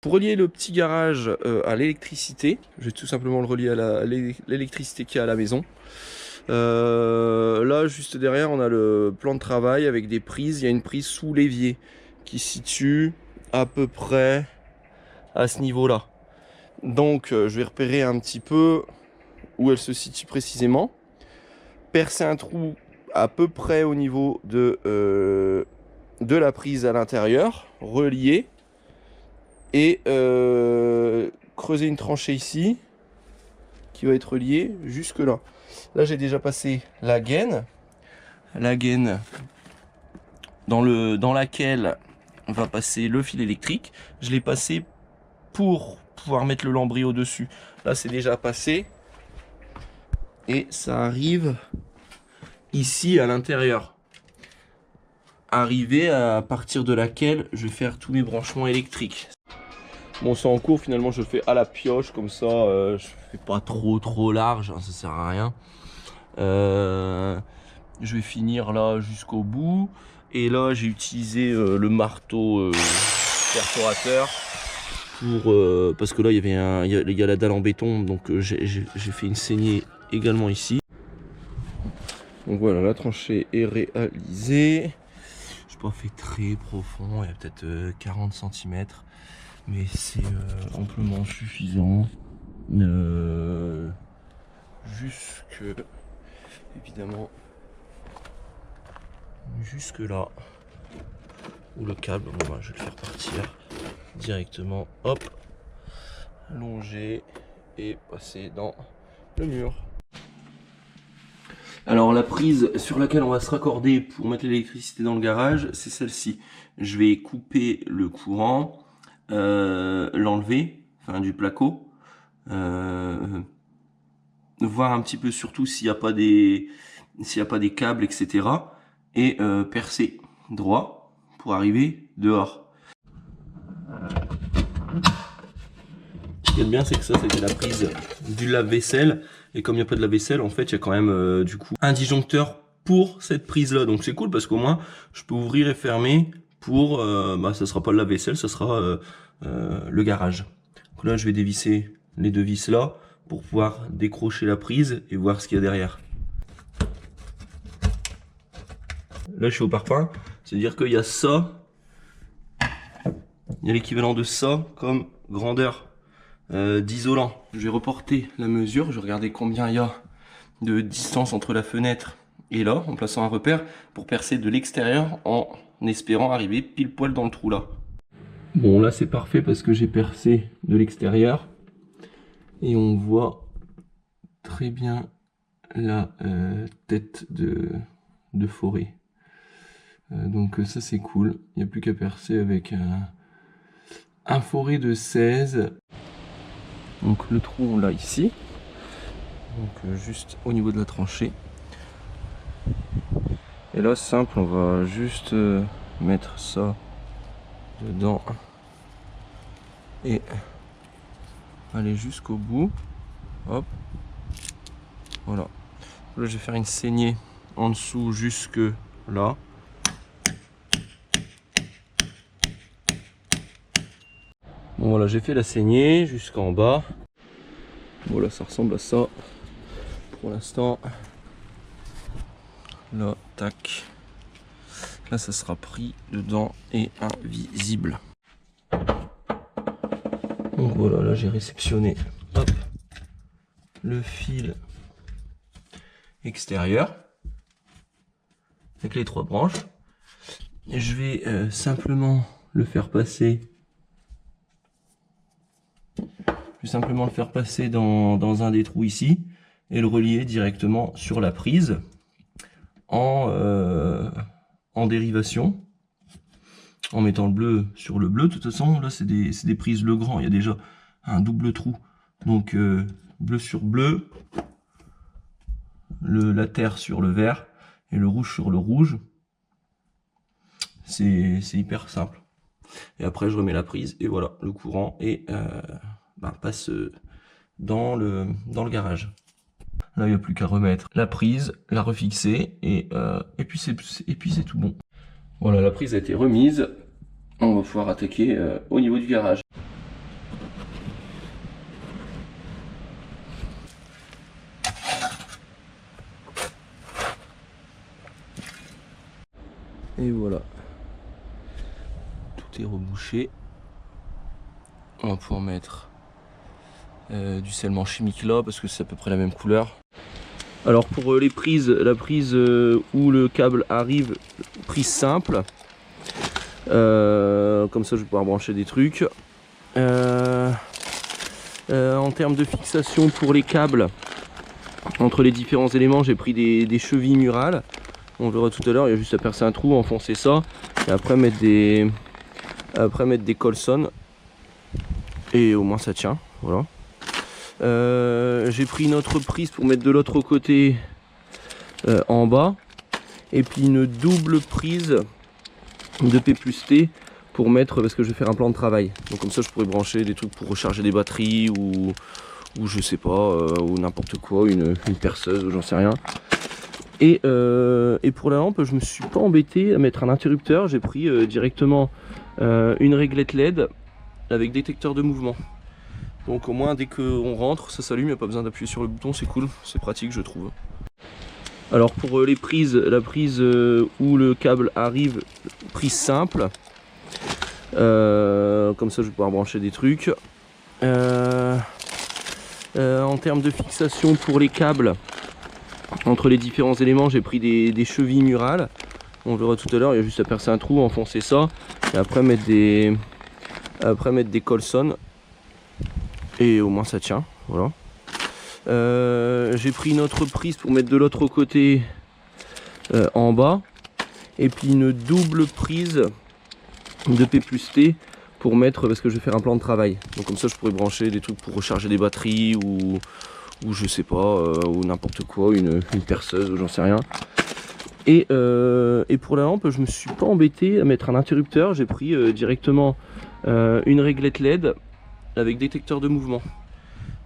Pour relier le petit garage à l'électricité, je vais tout simplement le relier à l'électricité qu'il y a à la maison. Là, juste derrière, on a le plan de travail avec des prises. Il y a une prise sous l'évier qui se situe à peu près à ce niveau-là. Donc, je vais repérer un petit peu où elle se situe précisément. Percer un trou à peu près au niveau de la prise à l'intérieur, relier. Et creuser une tranchée ici qui va être reliée jusque là. Là j'ai déjà passé la gaine dans laquelle on va passer le fil électrique. Je l'ai passé pour pouvoir mettre le lambris au dessus. Là c'est déjà passé et ça arrive ici à l'intérieur, arrivé à partir de laquelle je vais faire tous mes branchements électriques. Bon, c'est en cours, finalement je le fais à la pioche, comme ça je fais pas trop large, hein, ça sert à rien. Je vais finir là jusqu'au bout. Et là j'ai utilisé le marteau perforateur pour parce que là il y a la dalle en béton, donc j'ai fait une saignée également ici. Donc voilà, la tranchée est réalisée. Je n'ai pas fait très profond, il y a peut-être 40 cm. Mais c'est amplement suffisant jusque, évidemment, jusque là où le câble, bon, bah, je vais le faire partir directement, hop, longer et passer dans le mur. Alors la prise sur laquelle on va se raccorder pour mettre l'électricité dans le garage, c'est celle-ci. Je vais couper le courant, l'enlever, enfin du placo, voir un petit peu surtout s'il n'y a pas des câbles, etc. Et percer droit pour arriver dehors. Ce qui est bien, c'est que ça c'était la prise du lave-vaisselle, et comme il n'y a pas de lave-vaisselle, en fait il y a quand même du coup un disjoncteur pour cette prise là, donc c'est cool parce qu'au moins je peux ouvrir et fermer pour ça sera pas le lave-vaisselle, ça sera le garage. Donc là je vais dévisser les deux vis là pour pouvoir décrocher la prise et voir ce qu'il y a derrière. Là je suis au parpaing, c'est-à-dire qu'il y a ça, il y a l'équivalent de ça comme grandeur d'isolant. Je vais reporter la mesure, je vais regarder combien il y a de distance entre la fenêtre et là, en plaçant un repère pour percer de l'extérieur en espérant arriver pile poil dans le trou là. Bon là c'est parfait parce que j'ai percé de l'extérieur et on voit très bien la tête de forêt. Donc ça c'est cool, il n'y a plus qu'à percer avec un forêt de 16. Donc le trou on l'a ici, donc juste au niveau de la tranchée. Et là simple, on va juste mettre ça dedans et aller jusqu'au bout. Hop, voilà. Là je vais faire une saignée en dessous jusque là. Bon voilà, j'ai fait la saignée jusqu'en bas. Voilà, ça ressemble à ça pour l'instant. Là, tac. Là, ça sera pris dedans et invisible. Donc voilà, là j'ai réceptionné, hop, le fil extérieur avec les 3 branches. Et je vais simplement le faire passer. Je vais simplement le faire passer dans un des trous ici et le relier directement sur la prise en dérivation, en mettant le bleu sur le bleu. De toute façon là c'est des prises Legrand, il y a déjà un double trou, donc bleu sur bleu, la terre sur le vert et le rouge sur le rouge. C'est hyper simple. Et après je remets la prise et voilà, le courant et passe dans le garage. Là il n'y a plus qu'à remettre la prise, la refixer et puis c'est tout bon. Voilà, la prise a été remise. On va pouvoir attaquer au niveau du garage. Et voilà. Tout est rebouché. On va pouvoir mettre du scellement chimique là parce que c'est à peu près la même couleur. Alors pour les prises, la prise où le câble arrive, prise simple. Comme ça je vais pouvoir brancher des trucs. En termes de fixation pour les câbles, entre les différents éléments, j'ai pris des chevilles murales. On verra tout à l'heure, il y a juste à percer un trou, enfoncer ça, et après mettre des colsons. Et au moins ça tient, voilà. J'ai pris une autre prise pour mettre de l'autre côté en bas. Et puis une double prise de P+T pour mettre, parce que je vais faire un plan de travail. Donc comme ça je pourrais brancher des trucs pour recharger des batteries ou je sais pas, ou n'importe quoi, une perceuse ou j'en sais rien. Et pour la lampe, je me suis pas embêté à mettre un interrupteur. J'ai pris directement une réglette LED avec détecteur de mouvement. Donc au moins dès qu'on rentre, ça s'allume, il n'y a pas besoin d'appuyer sur le bouton, c'est cool, c'est pratique je trouve. Alors pour les prises, la prise où le câble arrive, prise simple. Comme ça je vais pouvoir brancher des trucs. En termes de fixation pour les câbles, entre les différents éléments, j'ai pris des chevilles murales. On verra tout à l'heure, il y a juste à percer un trou, enfoncer ça, et après mettre des colsons. Et au moins ça tient, voilà. J'ai pris une autre prise pour mettre de l'autre côté en bas. Et puis une double prise de P+T pour mettre, parce que je vais faire un plan de travail. Donc comme ça je pourrais brancher des trucs pour recharger des batteries ou je sais pas, ou n'importe quoi, une perceuse ou j'en sais rien. Et pour la lampe, je me suis pas embêté à mettre un interrupteur. J'ai pris directement une réglette LED avec détecteur de mouvement.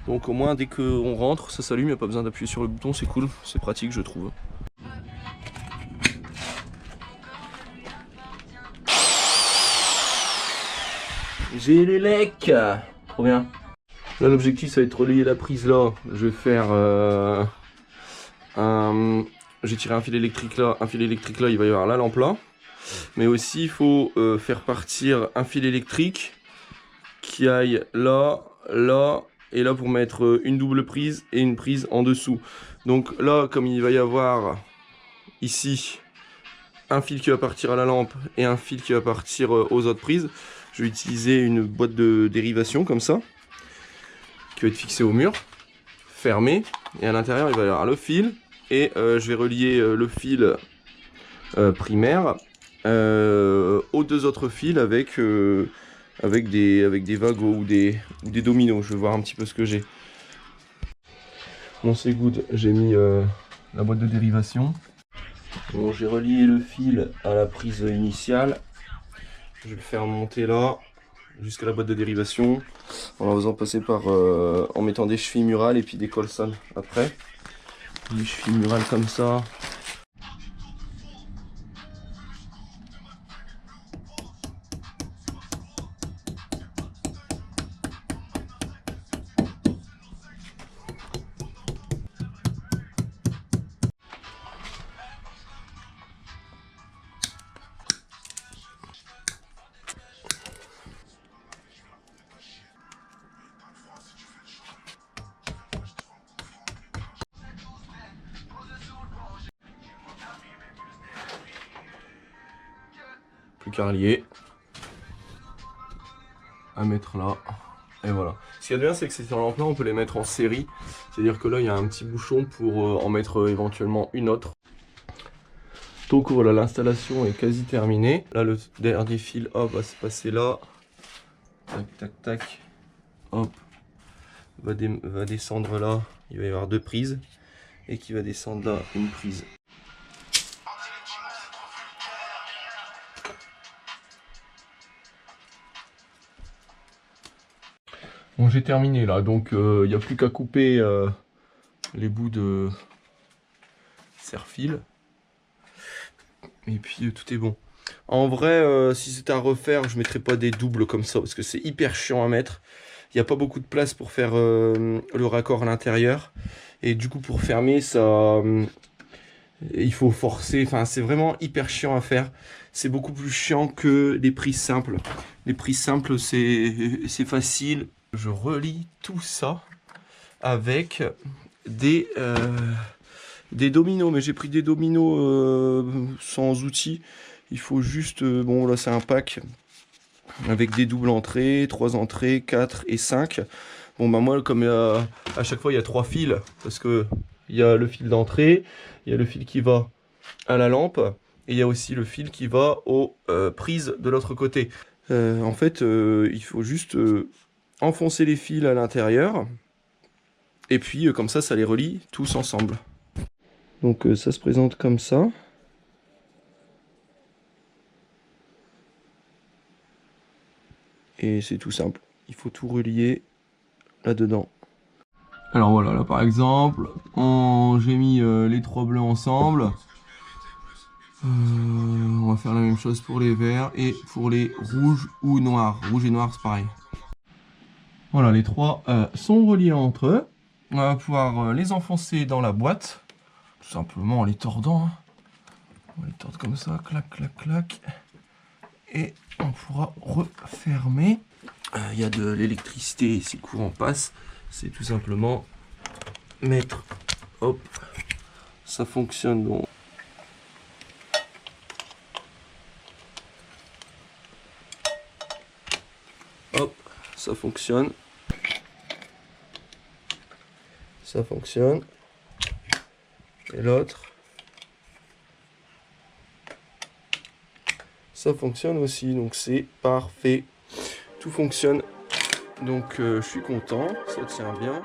Donc au moins dès qu'on rentre, ça s'allume, il n'y a pas besoin d'appuyer sur le bouton, c'est cool, c'est pratique je trouve. J'ai les lecs, trop bien. Là l'objectif ça va être relier la prise là. Je vais faire j'ai tiré un fil électrique là, il va y avoir la lampe là. Mais aussi il faut faire partir un fil électrique qui aille là, là et là pour mettre une double prise et une prise en dessous. Donc là comme il va y avoir ici un fil qui va partir à la lampe et un fil qui va partir aux autres prises, je vais utiliser une boîte de dérivation comme ça qui va être fixée au mur, fermée, et à l'intérieur il va y avoir le fil et je vais relier le fil primaire aux deux autres fils avec des wagons ou des dominos. Je vais voir un petit peu ce que j'ai. Bon c'est good, j'ai mis la boîte de dérivation. Bon, j'ai relié le fil à la prise initiale. Je vais le faire monter là jusqu'à la boîte de dérivation en faisant passer par en mettant des chevilles murales et puis des colsons après. Des chevilles murales comme ça. Plus qu'à relier. À mettre là. Et voilà. Ce qui est bien, c'est que ces lampes-là, on peut les mettre en série. C'est-à-dire que là, il y a un petit bouchon pour en mettre éventuellement une autre. Donc voilà, l'installation est quasi terminée. Là, le dernier fil, hop, va se passer là. Tac, tac, tac. Hop. Va descendre là. Il va y avoir deux prises. Et qui va descendre là, une prise. Bon, j'ai terminé là, donc il n'y a plus qu'à couper les bouts de serre-fil. Et puis tout est bon. En vrai, si c'était à refaire, je ne mettrais pas des doubles comme ça, parce que c'est hyper chiant à mettre. Il n'y a pas beaucoup de place pour faire le raccord à l'intérieur. Et du coup, pour fermer, ça il faut forcer, enfin c'est vraiment hyper chiant à faire. C'est beaucoup plus chiant que les prises simples. Les prises simples c'est facile. Je relie tout ça avec des dominos, mais j'ai pris des dominos sans outils. Il faut juste, bon là c'est un pack avec des doubles entrées, 3 entrées, 4 et 5. Bon bah moi comme à chaque fois il y a 3 fils, parce que il y a le fil d'entrée, il y a le fil qui va à la lampe, et il y a aussi le fil qui va aux prises de l'autre côté. En fait il faut juste enfoncer les fils à l'intérieur, et puis comme ça les relie tous ensemble. Donc ça se présente comme ça. Et c'est tout simple, il faut tout relier là-dedans. Alors voilà, là par exemple, j'ai mis les 3 bleus ensemble. On va faire la même chose pour les verts et pour les rouges ou noirs. Rouge et noir, c'est pareil. Voilà, les 3 sont reliés entre eux. On va pouvoir les enfoncer dans la boîte, tout simplement en les tordant. Hein. On va les tordre comme ça, clac, clac, clac. Et on pourra refermer. Il y a de l'électricité, si le courant passe, c'est tout simplement mettre, hop, ça fonctionne donc. Hop, ça fonctionne. Ça fonctionne. Et l'autre, ça fonctionne aussi, donc c'est parfait. Tout fonctionne, donc je suis content, ça tient bien.